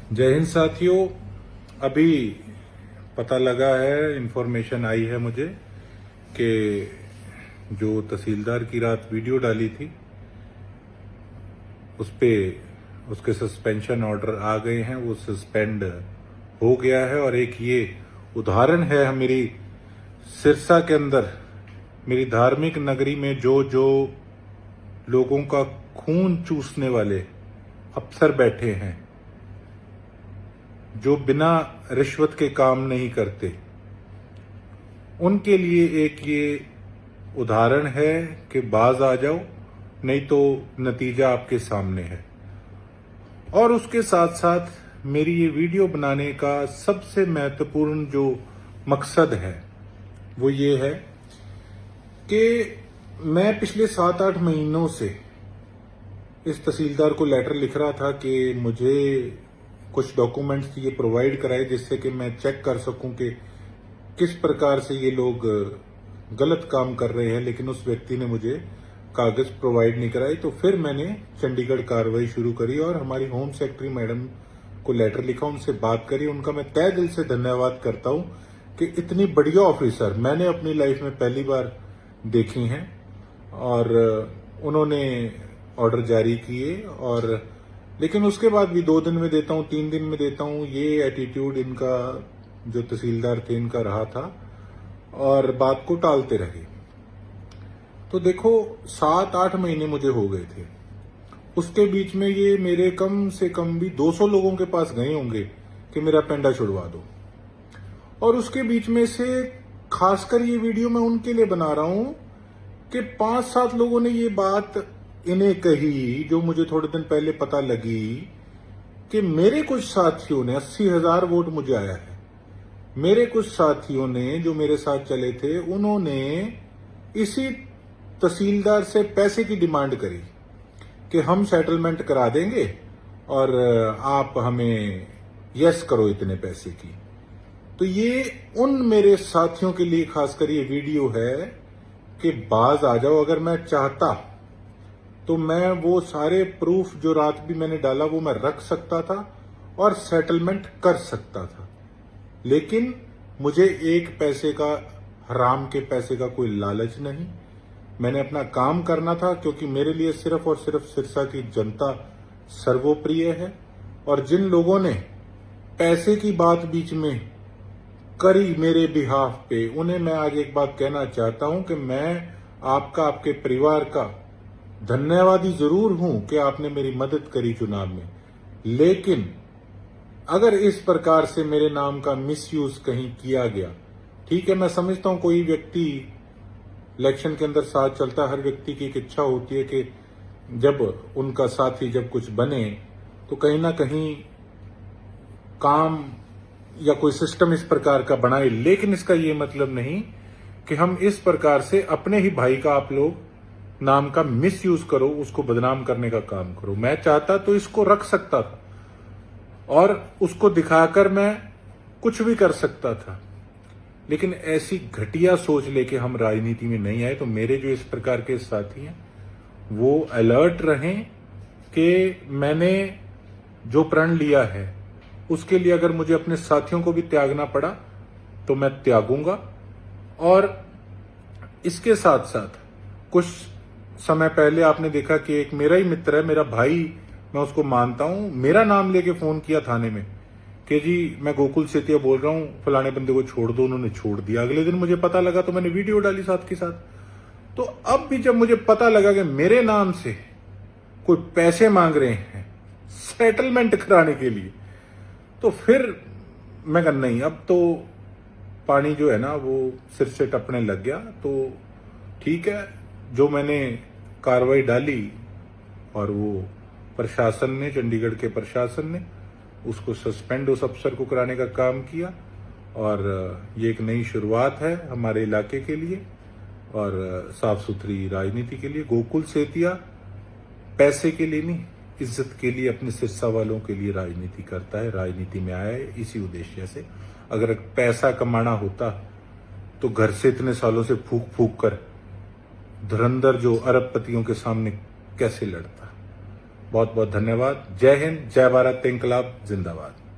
जय हिंद साथियों। अभी पता लगा है, इंफॉर्मेशन आई है मुझे कि जो तहसीलदार की रात वीडियो डाली थी उस पे उसके सस्पेंशन ऑर्डर आ गए हैं, वो सस्पेंड हो गया है। और एक ये उदाहरण है मेरी सिरसा के अंदर, मेरी धार्मिक नगरी में जो जो लोगों का खून चूसने वाले अफसर बैठे हैं, जो बिना रिश्वत के काम नहीं करते, उनके लिए एक ये उदाहरण है कि बाज आ जाओ, नहीं तो नतीजा आपके सामने है। और उसके साथ साथ मेरी ये वीडियो बनाने का सबसे महत्वपूर्ण जो मकसद है वो ये है कि मैं पिछले 7-8 महीनों से इस तहसीलदार को लेटर लिख रहा था कि मुझे कुछ डॉक्यूमेंट्स ये प्रोवाइड कराए जिससे कि मैं चेक कर सकूं कि किस प्रकार से ये लोग गलत काम कर रहे हैं। लेकिन उस व्यक्ति ने मुझे कागज प्रोवाइड नहीं कराए। तो फिर मैंने चंडीगढ़ कार्रवाई शुरू करी और हमारी होम सेक्रेटरी मैडम को लेटर लिखा, उनसे बात करी। उनका मैं तहे दिल से धन्यवाद करता हूं कि इतनी बढ़िया ऑफिसर मैंने अपनी लाइफ में पहली बार देखी हैं। और उन्होंने ऑर्डर जारी किए, और लेकिन उसके बाद भी 2 दिन में देता हूं, 3 दिन में देता हूं, ये एटीट्यूड इनका जो तहसीलदार थे इनका रहा था और बात को टालते रहे। तो देखो 7-8 महीने मुझे हो गए थे। उसके बीच में ये मेरे कम से कम भी 200 लोगों के पास गए होंगे कि मेरा पेंडा छुड़वा दो। और उसके बीच में से खासकर ये वीडियो मैं उनके लिए बना रहा हूं कि 5-7 लोगों ने ये बात इन्हें कही, जो मुझे थोड़े दिन पहले पता लगी कि मेरे कुछ साथियों ने 80,000 वोट मुझे आया है। मेरे कुछ साथियों ने जो मेरे साथ चले थे, उन्होंने इसी तहसीलदार से पैसे की डिमांड करी कि हम सेटलमेंट करा देंगे और आप हमें यस करो इतने पैसे की। तो ये उन मेरे साथियों के लिए खासकर ये वीडियो है कि बाज आ जाओ। अगर मैं चाहता तो मैं वो सारे प्रूफ जो रात भी मैंने डाला वो मैं रख सकता था और सेटलमेंट कर सकता था। लेकिन मुझे एक पैसे का, हराम के पैसे का कोई लालच नहीं। मैंने अपना काम करना था, क्योंकि मेरे लिए सिर्फ और सिर्फ सिरसा की जनता सर्वोप्रिय है। और जिन लोगों ने पैसे की बात बीच में करी मेरे बिहाफ पे, उन्हें मैं आज एक बात कहना चाहता हूं कि मैं आपका, आपके परिवार का धन्यवादी जरूर हूं कि आपने मेरी मदद करी चुनाव में। लेकिन अगर इस प्रकार से मेरे नाम का मिसयूज कहीं किया गया, ठीक है, मैं समझता हूं कोई व्यक्ति इलेक्शन के अंदर साथ चलता है, हर व्यक्ति की एक इच्छा होती है कि जब उनका साथी जब कुछ बने तो कहीं ना कहीं काम या कोई सिस्टम इस प्रकार का बनाए। लेकिन इसका ये मतलब नहीं कि हम इस प्रकार से अपने ही भाई का आप लोग नाम का मिसयूज करो, उसको बदनाम करने का काम करो। मैं चाहता तो इसको रख सकता था और उसको दिखाकर मैं कुछ भी कर सकता था, लेकिन ऐसी घटिया सोच लेके हम राजनीति में नहीं आए। तो मेरे जो इस प्रकार के साथी हैं वो अलर्ट रहें कि मैंने जो प्रण लिया है उसके लिए अगर मुझे अपने साथियों को भी त्यागना पड़ा तो मैं त्यागूंगा। और इसके साथ साथ कुछ समय पहले आपने देखा कि एक मेरा ही मित्र है, मेरा भाई, मैं उसको मानता हूं, मेरा नाम लेके फोन किया थाने में कि जी मैं गोकुल सेतिया बोल रहा हूं, फलाने बंदे को छोड़ दो। उन्होंने छोड़ दिया। अगले दिन मुझे पता लगा तो मैंने वीडियो डाली साथ के साथ। तो अब भी जब मुझे पता लगा कि मेरे नाम से कोई पैसे मांग रहे हैं सेटलमेंट कराने के लिए, तो फिर मैं कहा नहीं, अब तो पानी जो है ना वो सिर से टपने लग गया। तो ठीक है, जो मैंने कार्रवाई डाली और वो प्रशासन ने, चंडीगढ़ के प्रशासन ने उसको सस्पेंड उस अफसर को कराने का काम किया। और ये एक नई शुरुआत है हमारे इलाके के लिए और साफ सुथरी राजनीति के लिए। गोकुल सेतिया पैसे के लिए नहीं, इज्जत के लिए, अपने सिरसा वालों के लिए राजनीति करता है, राजनीति में आया है इसी उद्देश्य से। अगर पैसा कमाना होता तो घर से इतने सालों से फूक फूक कर धुरंधर जो अरबपतियों के सामने कैसे लड़ता। बहुत बहुत धन्यवाद। जय हिंद, जय भारत, इंकलाब जिंदाबाद।